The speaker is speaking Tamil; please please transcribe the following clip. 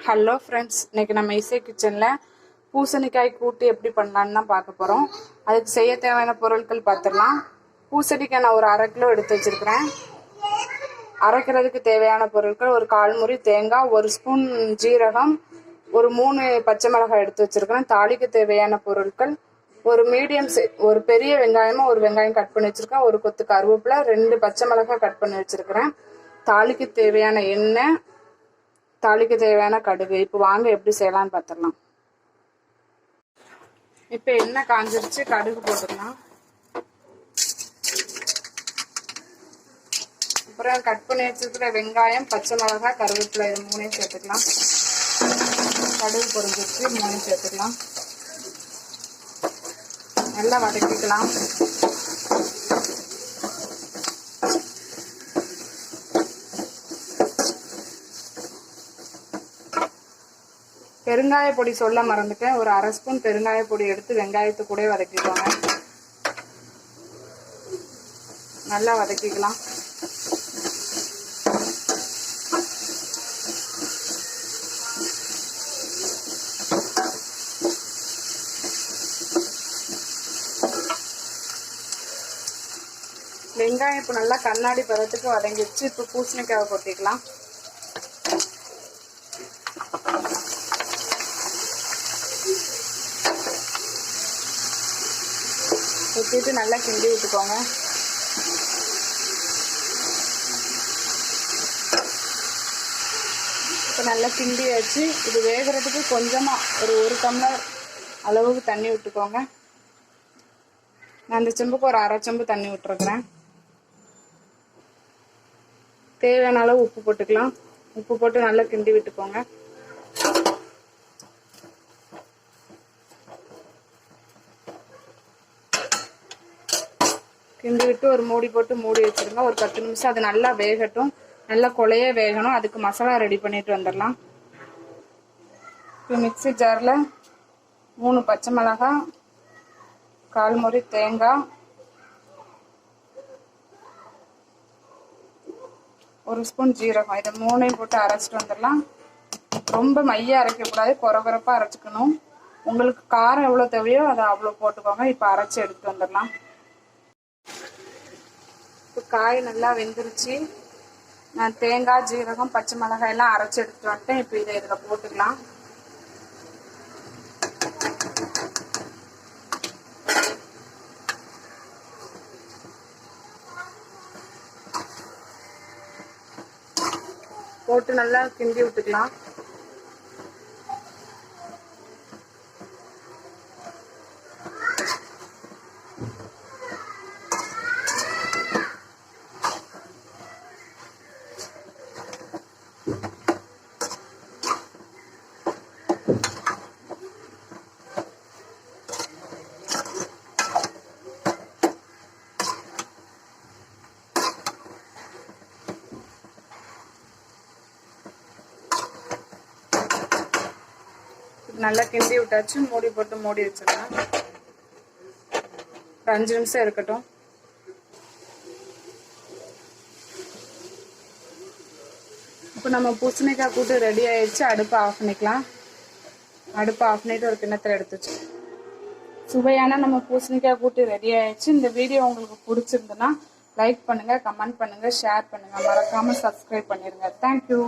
ஹலோ ஃப்ரெண்ட்ஸ், இன்னைக்கு நம்ம இசை கிச்சனில் பூசணிக்காய் கூட்டு எப்படி பண்ணலான்னு தான் பார்க்க போகிறோம். அதுக்கு செய்ய தேவையான பொருட்கள் பார்த்துடலாம். பூசணிக்காய் நான் ஒரு 1/2 கிலோ எடுத்து வச்சுருக்கிறேன். அரைக்கிறதுக்கு தேவையான பொருட்கள்: ஒரு 1/4 மூடி தேங்காய், 1 ஸ்பூன் ஜீரகம், ஒரு 3 பச்சை மிளகாய் எடுத்து வச்சுருக்கிறேன். தாளிக்கு தேவையான பொருட்கள்: ஒரு ஒரு பெரிய வெங்காயமும் ஒரு வெங்காயம் கட் பண்ணி வச்சுருக்கேன், ஒரு கொத்து கருவேப்பிலை, 2 பச்சை மிளகாய் கட் பண்ணி வச்சுருக்கிறேன். தாளிக்கு தேவையான எண்ணெய், தாளிக்கு தேவையான கடுகு. இப்போ வாங்க எப்படி செய்யலாம்னு பார்த்துடலாம். இப்போ எண்ணெய் காஞ்சிருச்சு, கடுகு போட்டுக்கலாம். அப்புறம் கட் பண்ணி வச்சிருக்கிற வெங்காயம், பச்சை மிளகாய், கருவேப்பிலை, இது 3 சேர்த்துக்கலாம். கடுகு பொரிஞ்சிருச்சு, 3 சேர்த்துக்கலாம். நல்லா வதக்கிக்கலாம். பெருங்காய பொடி சொல்ல மறந்துட்டேன். ஒரு 1/2 ஸ்பூன் பெருங்காய பொடி எடுத்து வெங்காயத்து கூட வதக்கிக்கோங்க. நல்லா வதக்கிக்கலாம். வெங்காயம் இப்போ நல்லா கண்ணாடி பதத்துக்கு வதங்கிடுச்சு. இப்போ பூசணிக்காவை கொட்டிக்கலாம். கொட்டிட்டு நல்லா கிண்டி விட்டுக்கோங்க. இப்போ நல்லா கிண்டி வச்சு இது வேகிறதுக்கு கொஞ்சமாக ஒரு டம்ளர் அளவுக்கு தண்ணி விட்டுக்கோங்க. நான் இந்த செம்புக்கு ஒரு 1/2 செம்பு தண்ணி விட்டுருக்குறேன். தேவையான அளவு உப்பு போட்டுக்கலாம். உப்பு போட்டு நல்லா கிண்டி விட்டுக்கோங்க. கிண்டி விட்டு ஒரு மூடி போட்டு மூடி வச்சிருங்க. ஒரு 10 நிமிஷம் அது நல்லா வேகட்டும். நல்லா கொலைய வேகணும். அதுக்கு மசாலா ரெடி பண்ணிட்டு வந்துடலாம். இப்போ மிக்ஸி ஜாரில் 3 பச்சை மிளகாய், 1/4 மூடி தேங்காய், 1 ஸ்பூன் ஜீரகம், இதை 3ஐயும் போட்டு அரைச்சிட்டு வந்துடலாம். ரொம்ப மைய அரைக்கக்கூடாது, குறகுறப்பாக அரைச்சிக்கணும். உங்களுக்கு காரம் எவ்வளோ தேவையோ அதை அவ்வளோ போட்டுக்கோங்க. இப்போ அரைச்சி எடுத்துட்டு வந்துடலாம். இப்போ காய் நல்லா வெந்துருச்சு. நான் தேங்காய், ஜீரகம், பச்சை மிளகாய் எல்லாம் அரைச்சி எடுத்துட்டு வந்துட்டேன். இப்போ இதை இதில் போட்டுக்கலாம். போட்டு நல்லா கிண்டி விட்டுக்கலாம். நல்லா கிண்டி விட்டாச்சு. மூடி போட்டு மூடி வச்சிடலாம். ஒரு 5 நிமிஷம் இருக்கட்டும். இப்போ நம்ம பூசணிக்காய் கூட்டு ரெடி ஆயிடுச்சு. அடுப்பை ஆஃப் பண்ணிக்கலாம். அடுப்பை ஆஃப் பண்ணிட்டு ஒரு கிண்ணத்தில் எடுத்து வச்சு சுவையான நம்ம பூசணிக்காய் கூட்டு ரெடி ஆயிடுச்சு. இந்த வீடியோ உங்களுக்கு பிடிச்சிருந்துன்னா லைக் பண்ணுங்க, கமெண்ட் பண்ணுங்க, ஷேர் பண்ணுங்க. மறக்காம சப்ஸ்கிரைப் பண்ணிருங்க. தேங்க்யூ.